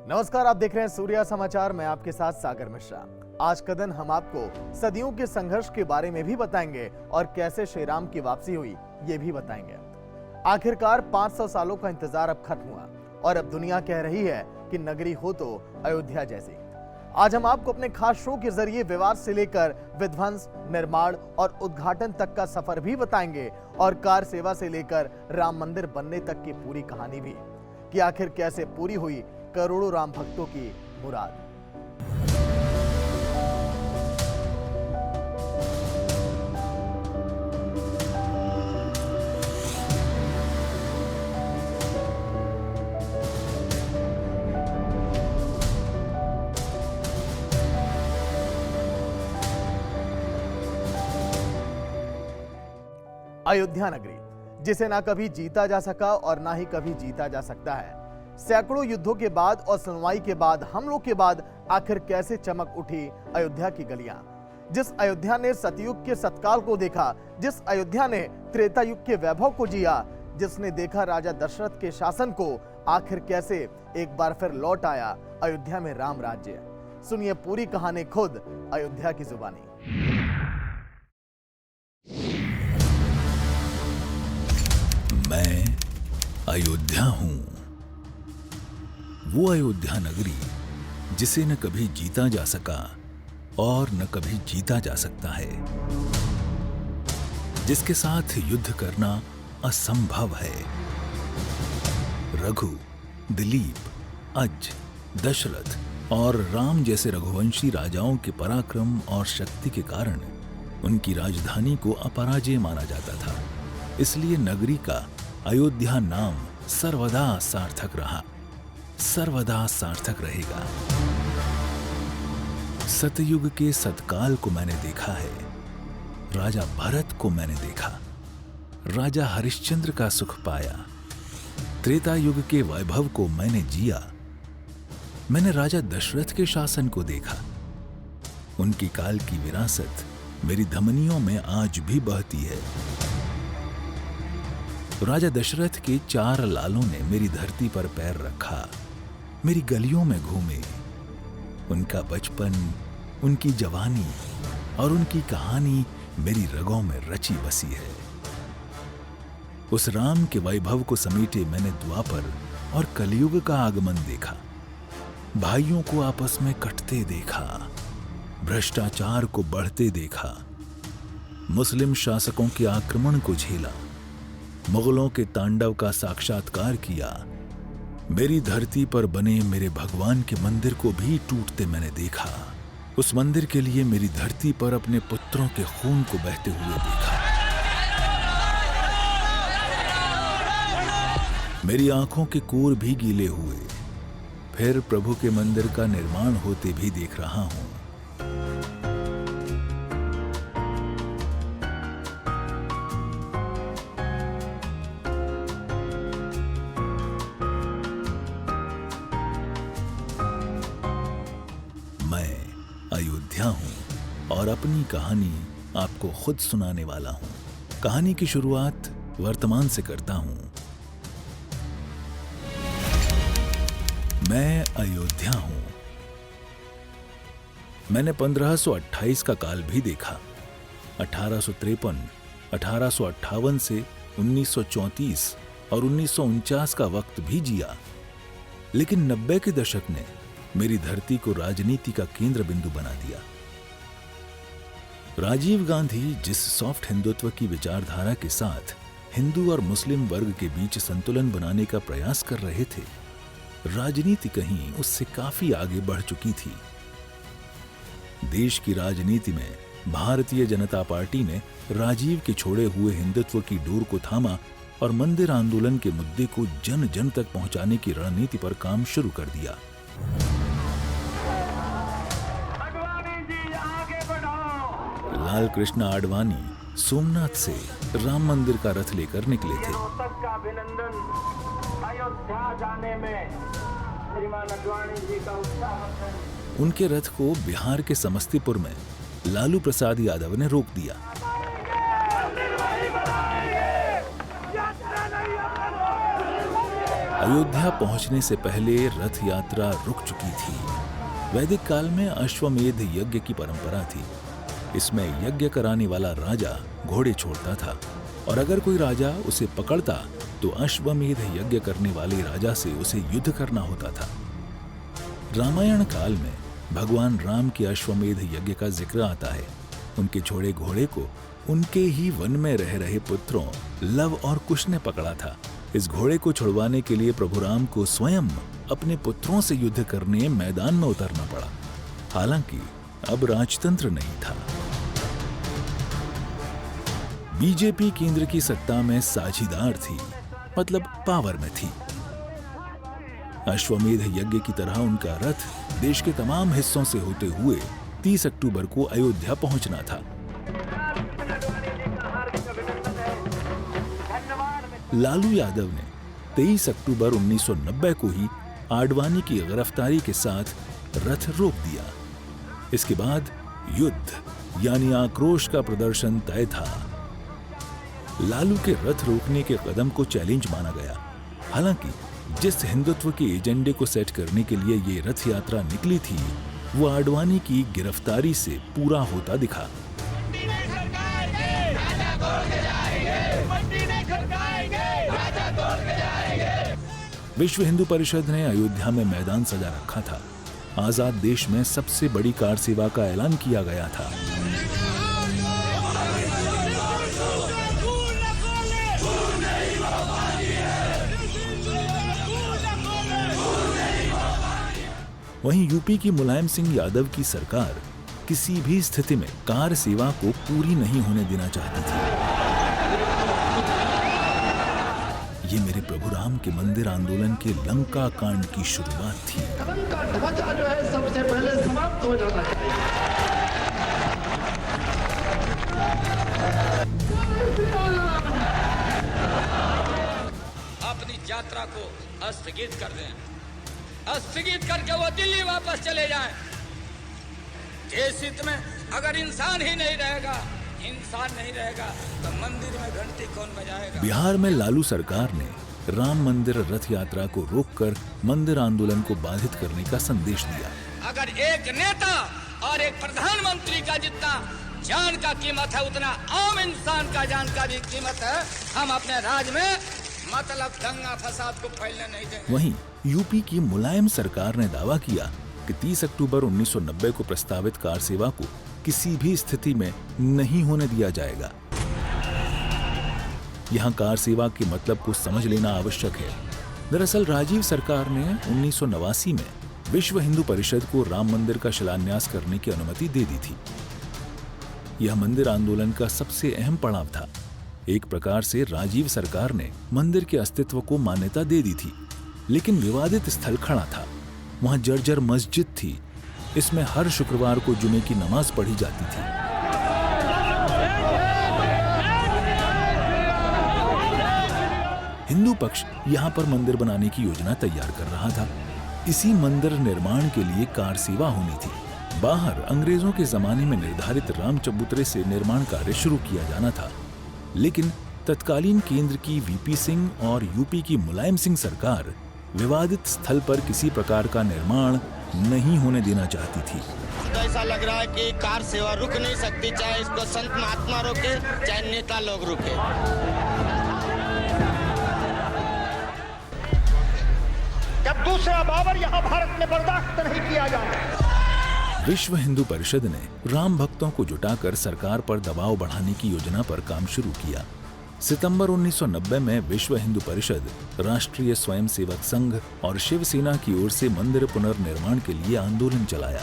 नमस्कार, आप देख रहे हैं सूर्या समाचार। मैं आपके साथ सागर मिश्रा। आज का दिन हम आपको सदियों के संघर्ष के बारे में भी बताएंगे और कैसे श्री राम की वापसी हुई ये भी बताएंगे। आखिरकार 500 सालों का इंतजार अब खत्म हुआ और अब दुनिया कह रही है कि नगरी हो तो अयोध्या जैसी। आज हम आपको अपने खास शो के जरिए विवाद से लेकर विध्वंस, निर्माण और उद्घाटन तक का सफर भी बताएंगे और कार सेवा से लेकर राम मंदिर बनने तक की पूरी कहानी भी, कि आखिर कैसे पूरी हुई करोड़ों राम भक्तों की मुराद। अयोध्या नगरी, जिसे ना कभी जीता जा सका और ना ही कभी जीता जा सकता है। सैकड़ों युद्धों के बाद और सुनवाई के बाद, हमलों के बाद आखिर कैसे चमक उठी अयोध्या की गलियां। जिस अयोध्या ने सतयुग के सतकाल को देखा, जिस अयोध्या ने त्रेता युग के वैभव को जिया, जिसने देखा राजा दशरथ के शासन को, आखिर कैसे एक बार फिर लौट आया अयोध्या में राम राज्य। सुनिए पूरी कहानी खुद अयोध्या की जुबानी। मैं अयोध्या हूं, वो अयोध्या नगरी जिसे न कभी जीता जा सका और न कभी जीता जा सकता है, जिसके साथ युद्ध करना असंभव है। रघु, दिलीप, अज, दशरथ और राम जैसे रघुवंशी राजाओं के पराक्रम और शक्ति के कारण उनकी राजधानी को अपराजय माना जाता था। इसलिए नगरी का अयोध्या नाम सर्वदा सार्थक रहा, सर्वदा सार्थक रहेगा। सतयुग के सतकाल को मैंने देखा है, राजा भरत को मैंने देखा, राजा हरिश्चंद्र का सुख पाया, त्रेता युग के वैभव को मैंने जिया। मैंने राजा दशरथ के शासन को देखा, उनकी काल की विरासत मेरी धमनियों में आज भी बहती है। राजा दशरथ के 4 लालों ने मेरी धरती पर पैर रखा, मेरी गलियों में घूमे। उनका बचपन, उनकी जवानी और उनकी कहानी मेरी रगों में रची बसी है। उस राम के वैभव को समेटे मैंने द्वापर और कलयुग का आगमन देखा, भाइयों को आपस में कटते देखा, भ्रष्टाचार को बढ़ते देखा, मुस्लिम शासकों के आक्रमण को झेला, मुगलों के तांडव का साक्षात्कार किया। मेरी धरती पर बने मेरे भगवान के मंदिर को भी टूटते मैंने देखा। उस मंदिर के लिए मेरी धरती पर अपने पुत्रों के खून को बहते हुए देखा। मेरी आंखों के कोर भी गीले हुए, फिर प्रभु के मंदिर का निर्माण होते भी देख रहा हूं। अयोध्या हूं और अपनी कहानी आपको खुद सुनाने वाला हूं। कहानी की शुरुआत वर्तमान से करता हूं। मैं अयोध्या हूं। मैंने 1528 का काल भी देखा, 1853, 1858 से 1934 और 1949 का वक्त भी जिया। लेकिन 90 के दशक ने मेरी धरती को राजनीति का केंद्र बिंदु बना दिया। राजीव गांधी जिस सॉफ्ट हिंदुत्व की विचारधारा के साथ हिंदू और मुस्लिम वर्ग के बीच संतुलन बनाने का प्रयास कर रहे थे, राजनीति कहीं उससे काफी आगे बढ़ चुकी थी। देश की राजनीति में भारतीय जनता पार्टी ने राजीव के छोड़े हुए हिंदुत्व की डोर को थामा और मंदिर आंदोलन के मुद्दे को जन जन तक पहुंचाने की रणनीति पर काम शुरू कर दिया। लाल कृष्ण आडवाणी सोमनाथ से राम मंदिर का रथ लेकर निकले थे। उनके रथ को बिहार के समस्तीपुर में लालू प्रसाद यादव ने रोक दिया। अयोध्या पहुंचने से पहले रथ यात्रा रुक चुकी थी। वैदिक काल में अश्वमेध यज्ञ की परंपरा थी। इसमें यज्ञ कराने वाला राजा घोड़े छोड़ता था और अगर कोई राजा उसे पकड़ता तो अश्वमेध यज्ञ करने वाले राजा से उसे युद्ध करना होता था। रामायण काल में भगवान राम के अश्वमेध यज्ञ का जिक्र आता है। उनके छोड़े घोड़े को उनके ही वन में रह रहे पुत्रों लव और कुश ने पकड़ा था। इस घोड़े को छुड़वाने के लिए प्रभु राम को स्वयं अपने पुत्रों से युद्ध करने मैदान में उतरना पड़ा। हालांकि अब राजतंत्र नहीं था। बीजेपी केंद्र की सत्ता में साझीदार थी, मतलब पावर में थी। अश्वमेध यज्ञ की तरह उनका रथ देश के तमाम हिस्सों से होते हुए 30 अक्टूबर को अयोध्या पहुंचना था। लालू यादव ने 23 अक्टूबर 1990 को ही आडवाणी की गिरफ्तारी के साथ रथ रोक दिया। इसके बाद युद्ध यानी आक्रोश का प्रदर्शन तय था। लालू के रथ रोकने के कदम को चैलेंज माना गया। हालांकि जिस हिंदुत्व के एजेंडे को सेट करने के लिए ये रथ यात्रा निकली थी, वो आडवाणी की गिरफ्तारी से पूरा होता दिखा। विश्व हिंदू परिषद ने अयोध्या में मैदान सजा रखा था। आजाद देश में सबसे बड़ी कार सेवा का ऐलान किया गया था। वहीं यूपी की मुलायम सिंह यादव की सरकार किसी भी स्थिति में कार सेवा को पूरी नहीं होने देना चाहती थी। ये मेरे प्रभु राम के मंदिर आंदोलन के लंका कांड की शुरुआत थी। का ढांचा जो है सबसे पहले समाप्त हो जाना चाहिए। अपनी यात्रा को स्थगित कर दें, स्थगित करके वो दिल्ली वापस चले जाएं। देश हित में अगर इंसान ही नहीं रहेगा, इंसान नहीं रहेगा तो मंदिर में घंटी कौन बजाएगा। बिहार में लालू सरकार ने राम मंदिर रथ यात्रा को रोककर मंदिर आंदोलन को बाधित करने का संदेश दिया। अगर एक नेता और एक प्रधानमंत्री का जितना जान का कीमत है, उतना आम इंसान का जान का भी कीमत है। हम अपने राज्य में मतलब दंगा फसाद को फैलने नहीं देंगे। वहीं यूपी की मुलायम सरकार ने दावा किया कि 30 अक्टूबर 1990 को प्रस्तावित कार सेवा को किसी भी स्थिति में नहीं होने दिया जाएगा। यहाँ कार सेवा के मतलब को समझ लेना आवश्यक है। दरअसल राजीव सरकार ने 1989 में विश्व हिंदू परिषद को राम मंदिर का शिलान्यास करने की अनुमति दे दी थी। यह मंदिर आंदोलन का सबसे अहम पड़ाव था। एक प्रकार से राजीव सरकार ने मंदिर के अस्तित्व को मान्यता दे दी थी, लेकिन विवादित स्थल खड़ा था। वहां जर्जर मस्जिद थी। इसमें हर शुक्रवार को जुमे की नमाज पढ़ी जाती थी। हिंदू पक्ष यहां पर मंदिर बनाने की योजना तैयार कर रहा था। इसी मंदिर निर्माण के लिए कार सेवा होनी थी। बाहर अंग्रेजों के जमाने में निर्धारित राम चबूतरे से निर्माण कार्य शुरू किया जाना था, लेकिन तत्कालीन केंद्र की वीपी सिंह और यूपी की मुलायम सिंह सरकार विवादित स्थल पर किसी प्रकार का निर्माण नहीं होने देना चाहती थी। तो ऐसा लग रहा है कि कार सेवा रुक नहीं सकती, चाहे इसको संत महात्मा रोके, चाहे नेता लोग रोके। जब दूसरा बाबर यहाँ भारत में बर्दाश्त नहीं किया जाए। विश्व हिंदू परिषद ने राम भक्तों को जुटाकर सरकार पर दबाव बढ़ाने की योजना पर काम शुरू किया। सितंबर 1990 में विश्व हिंदू परिषद, राष्ट्रीय स्वयंसेवक संघ और शिवसेना की ओर से मंदिर पुनर्निर्माण के लिए आंदोलन चलाया।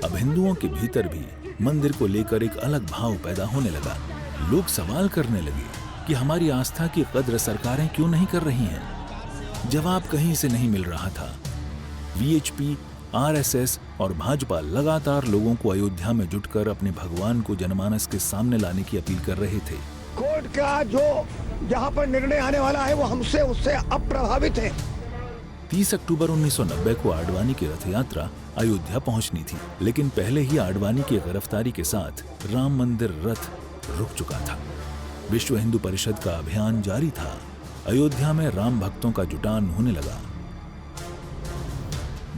अब हिंदुओं के भीतर भी मंदिर को लेकर एक अलग भाव पैदा होने लगा। लोग सवाल करने लगे कि हमारी आस्था की कद्र सरकारें क्यों नहीं कर रही हैं। जवाब कहीं से नहीं मिल रहा था। वीएचपी, आरएसएस और भाजपा लगातार लोगों को अयोध्या में जुटकर अपने भगवान को जनमानस के सामने लाने की अपील कर रहे थे। कोर्ट का जो जहाँ पर निर्णय आने वाला है वो हमसे उससे अप्रभावित है। 30 अक्टूबर 1990 को आडवाणी की रथ यात्रा अयोध्या पहुंचनी थी, लेकिन पहले ही आडवाणी की गिरफ्तारी के साथ राम मंदिर रथ रुक चुका था। विश्व हिंदू परिषद का अभियान जारी था। अयोध्या में राम भक्तों का जुटान होने लगा।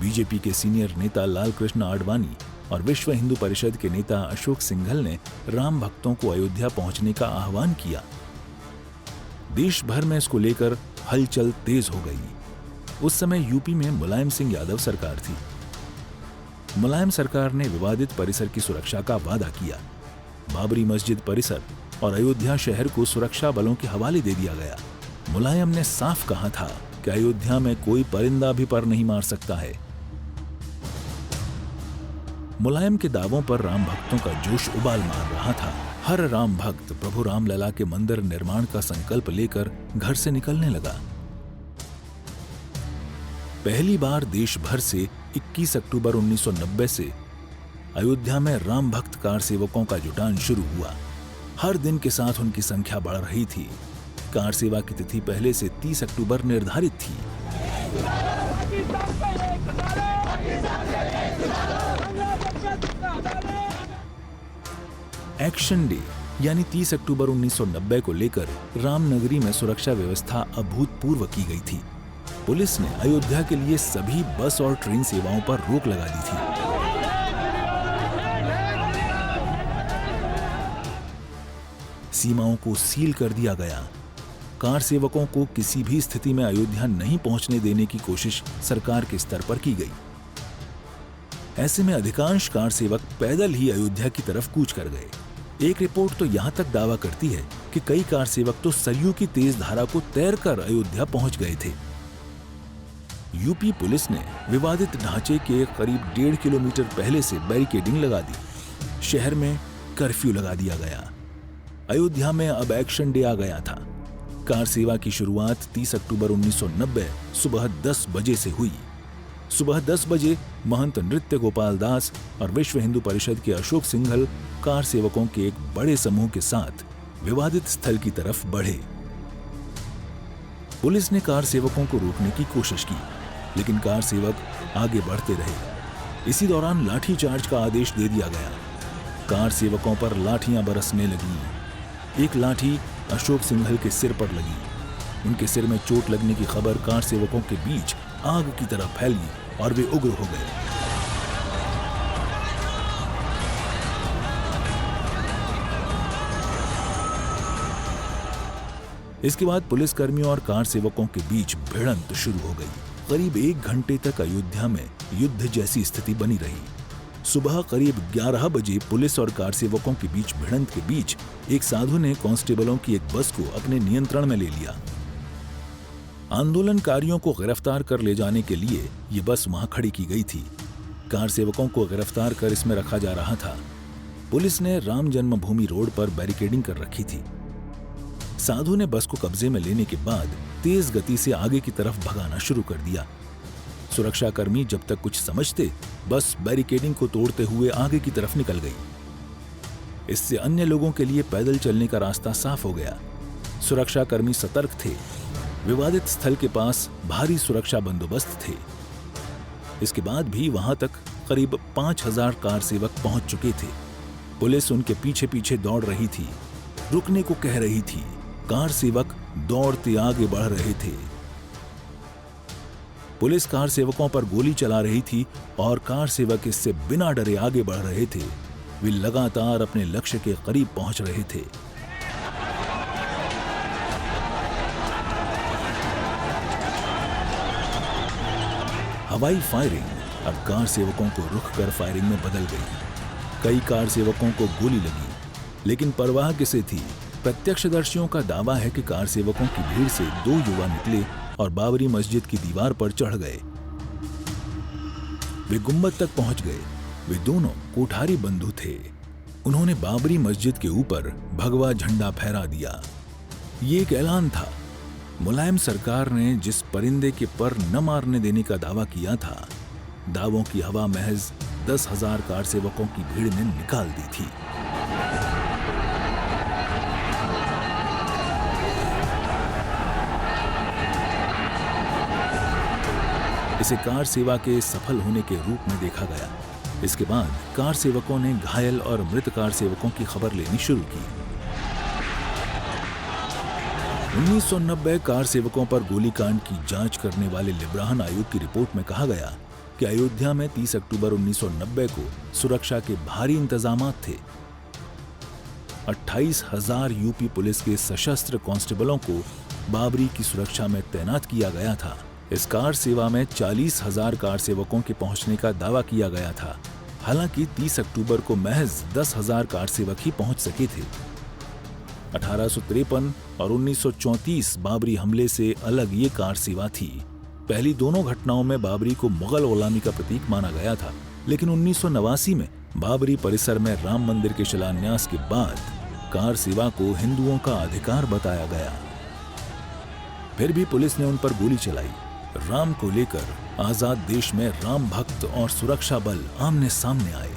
बीजेपी के सीनियर नेता लालकृष्ण आडवाणी और विश्व हिंदू परिषद के नेता अशोक सिंघल ने राम भक्तों को अयोध्या पहुंचने का आह्वान किया। देश भर में इसको लेकर हलचल तेज हो गई। उस समय यूपी में मुलायम सिंह यादव सरकार थी। मुलायम सरकार ने विवादित परिसर की सुरक्षा का वादा किया। बाबरी मस्जिद परिसर और अयोध्या शहर को सुरक्षा बलों के हवाले दे दिया गया। मुलायम ने साफ कहा था कि अयोध्या में कोई परिंदा भी पर नहीं मार सकता है। मुलायम के दावों पर राम भक्तों का जोश उबाल मार रहा था। हर राम भक्त प्रभु रामलला के मंदिर निर्माण का संकल्प लेकर घर से निकलने लगा। पहली बार देश भर से 21 अक्टूबर 1990 से अयोध्या में राम भक्त कार सेवकों का जुटान शुरू हुआ। हर दिन के साथ उनकी संख्या बढ़ रही थी। कार सेवा की तिथि पहले से 30 अक्टूबर निर्धारित थी। एक्शन डे यानी 30 अक्टूबर 1990 को लेकर रामनगरी में सुरक्षा व्यवस्था अभूतपूर्व की गई थी। पुलिस ने अयोध्या के लिए सभी बस और ट्रेन सेवाओं पर रोक लगा दी थी। सीमाओं को सील कर दिया गया। कार सेवकों को किसी भी स्थिति में अयोध्या नहीं पहुंचने देने की कोशिश सरकार के स्तर पर की गई। ऐसे में अधिकांश कार सेवक पैदल ही अयोध्या की तरफ कूच कर गए। एक रिपोर्ट तो यहां तक दावा करती है कि कई कार सेवक तो सरयू की तेज धारा को तैरकर अयोध्या पहुंच गए थे। यूपी पुलिस ने विवादित ढांचे के करीब 1.5 किलोमीटर पहले से बैरिकेडिंग लगा दी। शहर में कर्फ्यू लगा दिया गया। अयोध्या में अब एक्शन डे आ गया था। कार सेवा की शुरुआत 30 अक्टूबर 1990 सुबह 10 बजे से हुई। सुबह 10 बजे महंत नृत्य गोपाल दास और विश्व हिंदू परिषद के अशोक सिंघल कार सेवकों के एक बड़े समूह के साथ विवादित स्थल की तरफ बढ़े। पुलिस ने कार सेवकों को रोकने की कोशिश की, लेकिन कार सेवक आगे बढ़ते रहे। इसी दौरान लाठीचार्ज का आदेश दे दिया गया। कार सेवकों पर लाठियां बरसने लगीं। एक लाठी अशोक सिंघल के सिर पर लगी। उनके सिर में चोट लगने की खबर कार सेवकों के बीच आग की तरह फैली और वे उग्र हो गए। इसके बाद पुलिसकर्मियों और कार सेवकों के बीच भिड़ंत शुरू हो गई। करीब 1 घंटे तक अयोध्या में युद्ध जैसी स्थिति बनी रही। सुबह करीब 11 बजे पुलिस और कार सेवकों के बीच भिड़ंत के बीच एक साधु ने कांस्टेबलों की एक बस को अपने नियंत्रण में ले लिया। आंदोलनकारियों को गिरफ्तार कर ले जाने के लिए ये बस वहां खड़ी की गई थी। कार सेवकों को गिरफ्तार कर इसमें रखा जा रहा था। पुलिस ने राम जन्मभूमि रोड पर बैरिकेडिंग कर रखी थी। साधु ने बस को कब्जे में लेने के बाद तेज गति से आगे की तरफ भगाना शुरू कर दिया। सुरक्षाकर्मी जब तक कुछ समझते, बस बैरिकेडिंग को तोड़ते हुए आगे की तरफ निकल गई। इससे अन्य लोगों के लिए पैदल चलने का रास्ता साफ हो गया। सुरक्षाकर्मी सतर्क थे। विवादित स्थल के पास भारी सुरक्षा बंदोबस्त थे। इसके बाद भी वहां तक करीब 5000 कार सेवक पहुंच चुके थे। पुलिस उनके पीछे पीछे दौड़ रही थी, रुकने को कह रही थी। कार सेवक दौड़ते आगे बढ़ रहे थे। पुलिस कार सेवकों पर गोली चला रही थी और कार सेवक इससे बिना डरे आगे बढ़ रहे थे। वे लगातार अपने लक्ष्य के करीब पहुंच रहे थे। हवाई फायरिंग अब कार सेवकों को रुक कर फायरिंग में बदल गई। कई कार सेवकों को गोली लगी, लेकिन परवाह किसे थी। प्रत्यक्षदर्शियों का दावा है कि कार सेवकों की भीड़ से 2 युवा निकले और बाबरी मस्जिद की दीवार पर चढ़ गए। वे गुंबद तक पहुंच गए। वे दोनों कोठारी बंधु थे। उन्होंने बाबरी मस्जिद के ऊपर भगवा झंडा फहरा दिया। ये एक ऐलान था। मुलायम सरकार ने जिस परिंदे के पर न मारने देने का दावा किया था, दावों की हवा महज 10,000 कार सेवकों की भीड़ ने निकाल दी थी। इसे कार सेवा के सफल होने के रूप में देखा गया। इसके बाद कार सेवकों ने घायल और मृत कार सेवकों की खबर लेनी शुरू की। 1990 कार सेवकों पर गोलीकांड की जांच करने वाले लिब्राहन आयोग की रिपोर्ट में कहा गया कि अयोध्या में 30 अक्टूबर 1990 को सुरक्षा के भारी इंतजामात थे। 28,000 यूपी पुलिस के सशस्त्र कांस्टेबलों को बाबरी की सुरक्षा में तैनात किया गया था। इस कार सेवा में 40,000 कार सेवकों के पहुंचने का दावा किया गया था। हालांकि 30 अक्टूबर को महज 10,000 कार सेवक ही पहुंच सके थे। 1853 और 1934 बाबरी हमले से अलग ये कार सेवा थी। पहली दोनों घटनाओं में बाबरी को मुगल गुलामी का प्रतीक माना गया था, लेकिन 1989 में बाबरी परिसर में राम मंदिर के शिलान्यास के बाद कार सेवा को हिंदुओं का अधिकार बताया गया। फिर भी पुलिस ने उन पर गोली चलाई। राम को लेकर आजाद देश में राम भक्त और सुरक्षा बल आमने सामने आए।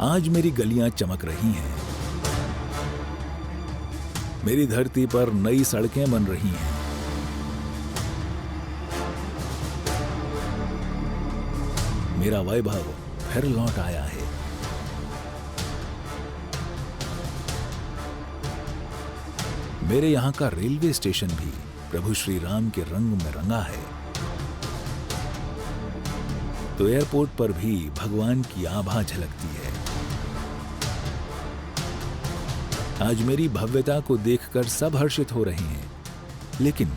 आज मेरी गलियां चमक रही हैं। मेरी धरती पर नई सड़कें बन रही हैं। मेरा वैभव फिर लौट आया है। मेरे यहां का रेलवे स्टेशन भी प्रभु श्री राम के रंग में रंगा है। तो एयरपोर्ट पर भी भगवान की आभा झलकती है। आज मेरी भव्यता को देखकर सब हर्षित हो रहे हैं, लेकिन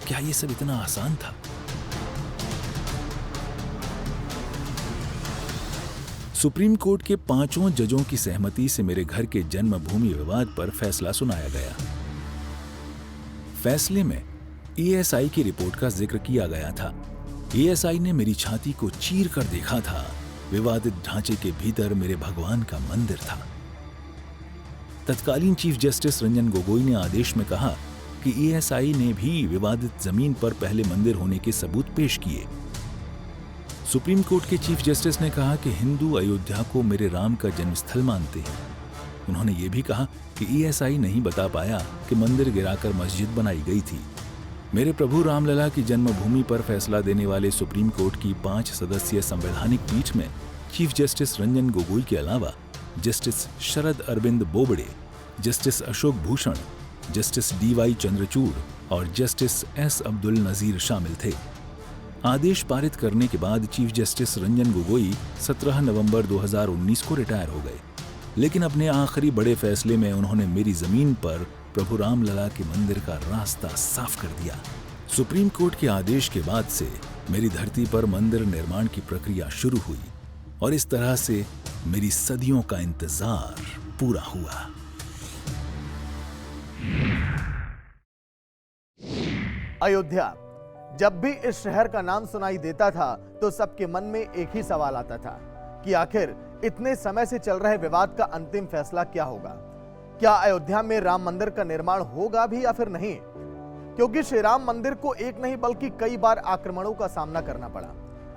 क्या ये सब इतना आसान था? सुप्रीम कोर्ट के 5 जजों की सहमति से मेरे घर के जन्मभूमि विवाद पर फैसला सुनाया गया। फैसले में एएसआई की रिपोर्ट का जिक्र किया गया था। एएसआई ने मेरी छाती को चीर कर देखा था। विवादित ढांचे के भीतर मेरे भगवान का मंदिर था। तत्कालीन चीफ जस्टिस रंजन गोगोई ने आदेश में कहा कि एएसआई ने भी विवादित जमीन पर पहले मंदिर होने के सबूत पेश किए। सुप्रीम कोर्ट के चीफ जस्टिस ने कहा कि हिंदू अयोध्या को मेरे राम का जन्मस्थल मानते हैं। उन्होंने ये भी कहा कि एएसआई नहीं बता पाया कि मंदिर गिराकर मस्जिद बनाई गई थी। मेरे प्रभु रामलला की जन्मभूमि पर फैसला देने वाले सुप्रीम कोर्ट की 5 सदस्यीय संवैधानिक पीठ में चीफ जस्टिस रंजन गोगोई के अलावा justice Sharad Arvind Bobde, justice Ashok Bhushan, justice DY Chandrachud और जस्टिस एस अब्दुल नजीर शामिल थे। आदेश पारित करने के बाद चीफ जस्टिस रंजन गोगोई 17 नवंबर 2019 को रिटायर हो गए, लेकिन अपने आखिरी बड़े फैसले में उन्होंने मेरी जमीन पर प्रभु रामलला के मंदिर का रास्ता साफ कर दिया। सुप्रीम कोर्ट के आदेश के बाद से मेरी धरती पर मंदिर निर्माण की प्रक्रिया शुरू हुई और इस तरह से मेरी सदियों का इंतजार पूरा हुआ। अयोध्या। जब भी इस शहर का नाम सुनाई देता था तो सबके मन में एक ही सवाल आता था कि आखिर इतने समय से चल रहे विवाद का अंतिम फैसला क्या होगा। क्या अयोध्या में राम मंदिर का निर्माण होगा भी या फिर नहीं? क्योंकि श्री राम मंदिर को एक नहीं बल्कि कई बार आक्रमणों का सामना करना पड़ा,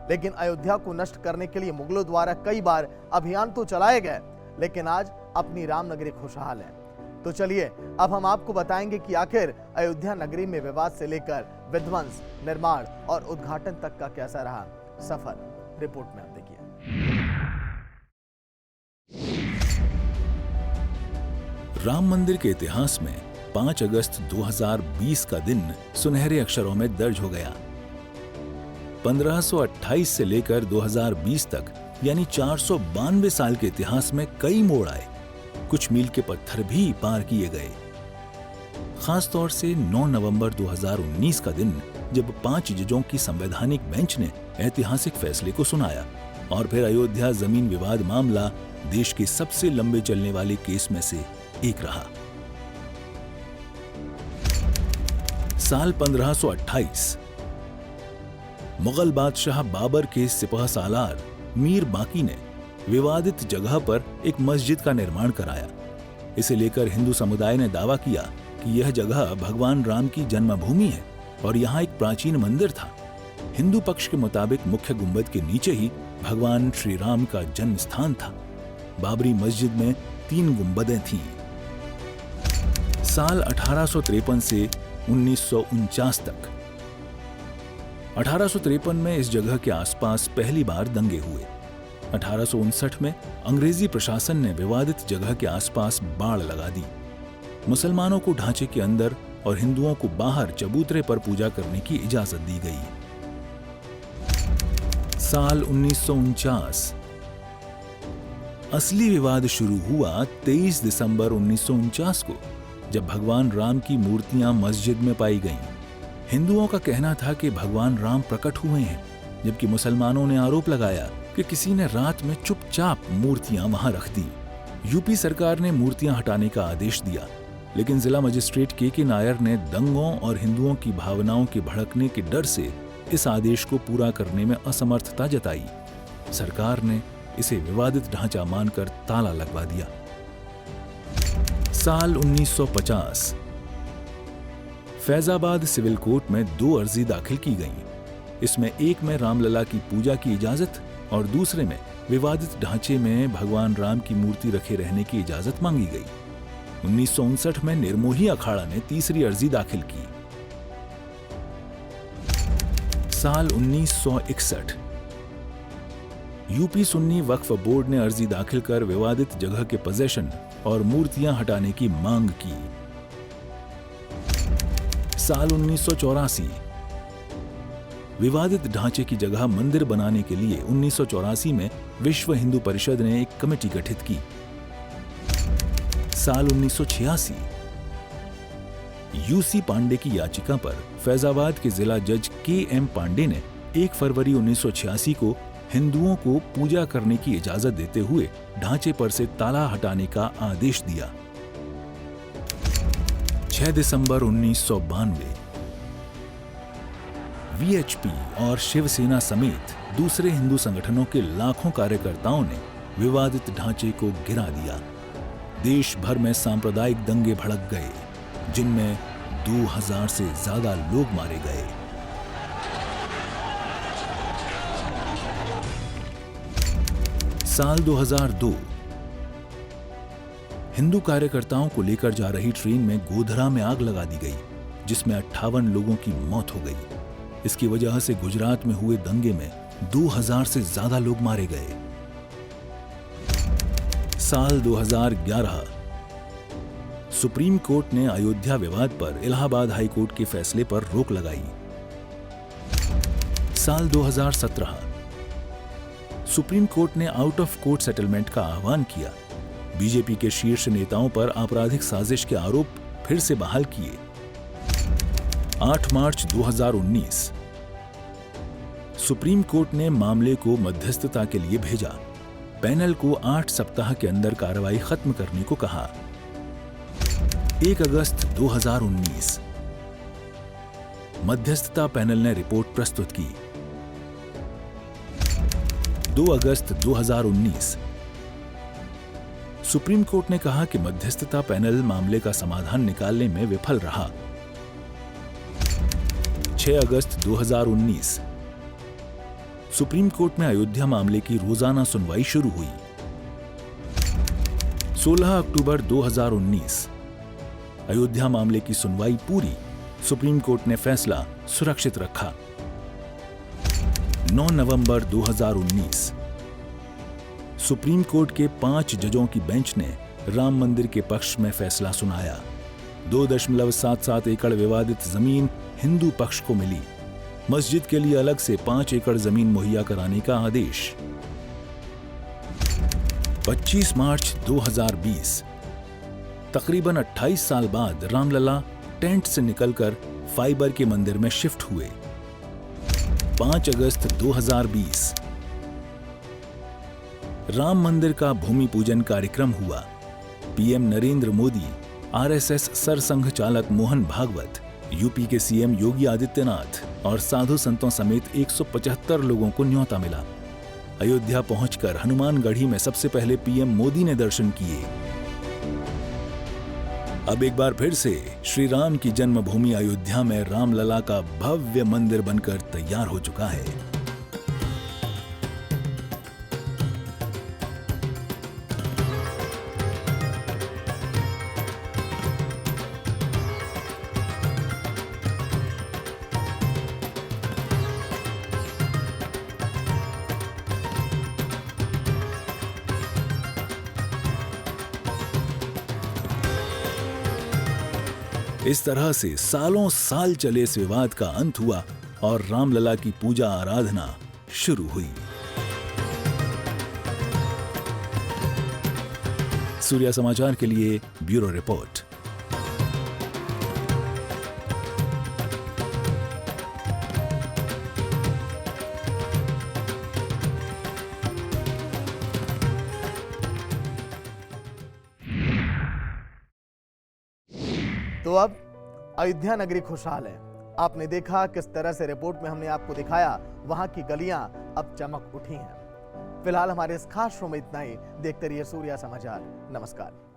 लेकिन अयोध्या को नष्ट करने के लिए मुगलों द्वारा कई बार अभियान तो चलाए गए, लेकिन आज अपनी राम नगरी खुशहाल है। तो चलिए अब हम आपको बताएंगे कि आखिर अयोध्या नगरी में विवाद से लेकर विध्वंस, निर्माण और उद्घाटन तक का कैसा रहा सफर। रिपोर्ट में आप देखिए। राम मंदिर के इतिहास में 5 अगस्त 2020 का दिन सुनहरे अक्षरों में दर्ज हो गया। 1528 से लेकर 2020 तक यानी 492 साल के इतिहास में कई मोड़ आए। कुछ मील के पत्थर भी पार किए गए। खास तौर से 9 नवंबर 2019 का दिन, जब 5 जजों की संवैधानिक बेंच ने ऐतिहासिक फैसले को सुनाया और फिर अयोध्या जमीन विवाद मामला देश के सबसे लंबे चलने वाले केस में से एक रहा। साल 1528 मुगल बादशाह बाबर के सिपह सालार मीर बाकी ने विवादित जगह पर एक मस्जिद का निर्माण कराया। इसे लेकर हिंदू समुदाय ने दावा किया कि यह जगह भगवान राम की जन्मभूमि है और यहाँ एक प्राचीन मंदिर था। हिंदू पक्ष के मुताबिक मुख्य गुंबद के नीचे ही भगवान श्री राम का जन्म स्थान था। बाबरी मस्जिद में 3 गुंबदें थीं। साल 1853 से 1949 तक 1853 में इस जगह के आसपास पहली बार दंगे हुए। 1859 में अंग्रेजी प्रशासन ने विवादित जगह के आसपास बाड़ लगा दी। मुसलमानों को ढांचे के अंदर और हिंदुओं को बाहर चबूतरे पर पूजा करने की इजाजत दी गई। साल 1949। असली विवाद शुरू हुआ 23 दिसंबर 1949 को, जब भगवान राम की मूर्तियां मस्जिद में पाई गईं। हिंदुओं का कहना था कि भगवान राम प्रकट हुए हैं, जबकि मुसलमानों ने आरोप लगाया कि किसी ने रात में चुपचाप मूर्तियां वहां रख दी। यूपी सरकार ने मूर्तियां हटाने का आदेश दिया, लेकिन जिला मजिस्ट्रेट के नायर ने दंगों और हिंदुओं की भावनाओं के भड़कने के डर से इस आदेश को पूरा करने में असमर्थता जताई। सरकार ने इसे विवादित ढांचा मानकर ताला लगवा दिया। साल 1950। फैजाबाद सिविल कोर्ट में 2 अर्जी दाखिल की गईं। इसमें एक में रामलला की पूजा की इजाजत और दूसरे में विवादित ढांचे में भगवान राम की मूर्ति रखे रहने की इजाजत मांगी गई। 1959 में निर्मोही अखाड़ा ने तीसरी अर्जी दाखिल की। साल 1961। यूपी सुन्नी वक्फ बोर्ड ने अर्जी दाखिल कर विवादित जगह के पोजेशन और मूर्तियां हटाने की मांग की। साल 1984। विवादित ढांचे की जगह मंदिर बनाने के लिए 1984 में विश्व हिंदू परिषद ने एक कमेटी गठित की। साल 1986। यूसी पांडे की याचिका पर फैजाबाद के जिला जज के.एम. पांडे ने 1 फरवरी 1986 को हिंदुओं को पूजा करने की इजाजत देते हुए ढांचे पर से ताला हटाने का आदेश दिया। 6 दिसंबर 1992। वीएचपी और शिवसेना समेत दूसरे हिंदू संगठनों के लाखों कार्यकर्ताओं ने विवादित ढांचे को गिरा दिया। देश भर में सांप्रदायिक दंगे भड़क गए, जिनमें 2000 से ज्यादा लोग मारे गए। साल 2002। हिंदू कार्यकर्ताओं को लेकर जा रही ट्रेन में गोधरा में आग लगा दी गई, जिसमें 58 लोगों की मौत हो गई। इसकी वजह से गुजरात में हुए दंगे में 2000 से ज्यादा लोग मारे गए। साल 2011। सुप्रीम कोर्ट ने अयोध्या विवाद पर इलाहाबाद हाई कोर्ट के फैसले पर रोक लगाई। साल 2017। सुप्रीम कोर्ट ने आउट ऑफ कोर्ट सेटलमेंट का आह्वान किया। बीजेपी के शीर्ष नेताओं पर आपराधिक साजिश के आरोप फिर से बहाल किए। 8 मार्च 2019। सुप्रीम कोर्ट ने मामले को मध्यस्थता के लिए भेजा। पैनल को 8 सप्ताह के अंदर कार्रवाई खत्म करने को कहा। 1 अगस्त 2019। मध्यस्थता पैनल ने रिपोर्ट प्रस्तुत की। 2 अगस्त 2019। सुप्रीम कोर्ट ने कहा कि मध्यस्थता पैनल मामले का समाधान निकालने में विफल रहा। 6 अगस्त 2019। सुप्रीम कोर्ट में अयोध्या मामले की रोजाना सुनवाई शुरू हुई। 16 अक्टूबर 2019। अयोध्या मामले की सुनवाई पूरी। सुप्रीम कोर्ट ने फैसला सुरक्षित रखा। 9 नवंबर 2019। सुप्रीम कोर्ट के 5 जजों की बेंच ने राम मंदिर के पक्ष में फैसला सुनाया। 2.77 एकड़ विवादित जमीन हिंदू पक्ष को मिली। मस्जिद के लिए अलग से 5 एकड़ जमीन मुहैया कराने का आदेश। 25 मार्च 2020। तकरीबन 28 साल बाद रामलला टेंट से निकलकर फाइबर के मंदिर में शिफ्ट हुए। 5 अगस्त 2020। राम मंदिर का भूमि पूजन कार्यक्रम हुआ। पीएम नरेंद्र मोदी, आरएसएस सरसंघ चालक मोहन भागवत, यूपी के सीएम योगी आदित्यनाथ और साधु संतों समेत 175 लोगों को न्योता मिला। अयोध्या पहुंचकर हनुमानगढ़ी में सबसे पहले पीएम मोदी ने दर्शन किए। अब एक बार फिर से श्री राम की जन्मभूमि अयोध्या में रामलला का भव्य मंदिर बनकर तैयार हो चुका है। इस तरह से सालों साल चले इस विवाद का अंत हुआ और रामलला की पूजा आराधना शुरू हुई। सूर्या समाचार के लिए ब्यूरो रिपोर्ट। तो अब अयोध्या नगरी खुशहाल है। आपने देखा किस तरह से रिपोर्ट में हमने आपको दिखाया, वहां की गलियां अब चमक उठी हैं। फिलहाल हमारे इस खास शो में इतना ही। देखते रहिए सूर्या समाचार। नमस्कार।